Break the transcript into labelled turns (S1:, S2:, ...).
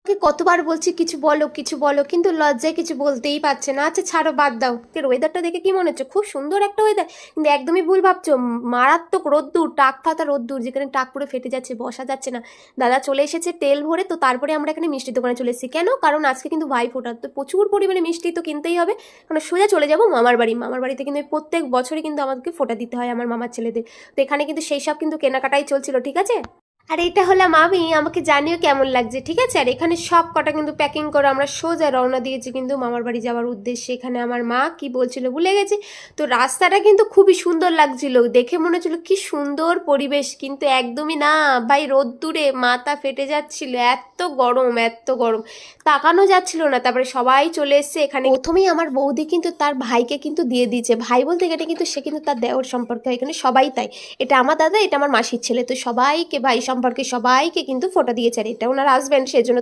S1: ওকে কতবার বলছি কিছু বলো কিছু বলো, কিন্তু লজ্জায় কিছু বলতেই পারছে না। আচ্ছা ছাড়ো, বাদ দাও। ওয়েদারটা দেখে কি মনে হচ্ছে? খুব সুন্দর একটা ওয়েদার, কিন্তু একদমই ভুল ভাবছো। মারাত্মক রোদ্দুর, টাক ফাতা রোদ্দুর, যেখানে টাক পুরো ফেটে যাচ্ছে, বসা যাচ্ছে না। দাদা চলে এসেছে তেল ভরে, তো তারপরে আমরা এখানে মিষ্টির দোকানে চলে এসেছি। কেন? কারণ আজকে কিন্তু ভাইফোঁটা, তো প্রচুর পরিমাণে মিষ্টি তো কিনতেই হবে। কারণ সোজা চলে যাবো মামার বাড়ি। মামার বাড়িতে কিন্তু প্রত্যেক বছরই কিন্তু আমাদেরকে ফোঁটা দিতে হয় আমার মামার ছেলেদের। তো এখানে কিন্তু সেই সব কিন্তু কেনাকাটাই চলছিল, ঠিক আছে। আর এটা হলাম আমি, আমাকে জানিও কেমন লাগছে, ঠিক আছে। আর এখানে সব কটা কিন্তু প্যাকিং করে আমরা সোজা রওনা দিয়েছি কিন্তু মামার বাড়ি যাওয়ার উদ্দেশ্যে। এখানে আমার মা কি বলছিল ভুলে গেছি। তো রাস্তাটা কিন্তু খুবই সুন্দর লাগছিল, দেখে মনে হচ্ছিল কি সুন্দর পরিবেশ, কিন্তু একদমই না ভাই, রোদ্দুরে মাথা ফেটে যাচ্ছিল, এত গরম এত গরম, তাকানো যাচ্ছিল না। তারপরে সবাই চলে এসছে এখানে। প্রথমেই আমার বৌদি কিন্তু তার ভাইকে কিন্তু দিয়ে দিয়েছে, ভাই বলতে এটা কিন্তু সে কিন্তু তার দেওর সম্পর্ক, এখানে সবাই তাই। এটা আমার দাদা, এটা আমার মাসির ছেলে, তো সবাইকে ভাই সম্পর্কে সবাইকে কিন্তু ফোঁটা দিয়েছে। আর এটা ওনার হাজব্যান্ড, সেজন্য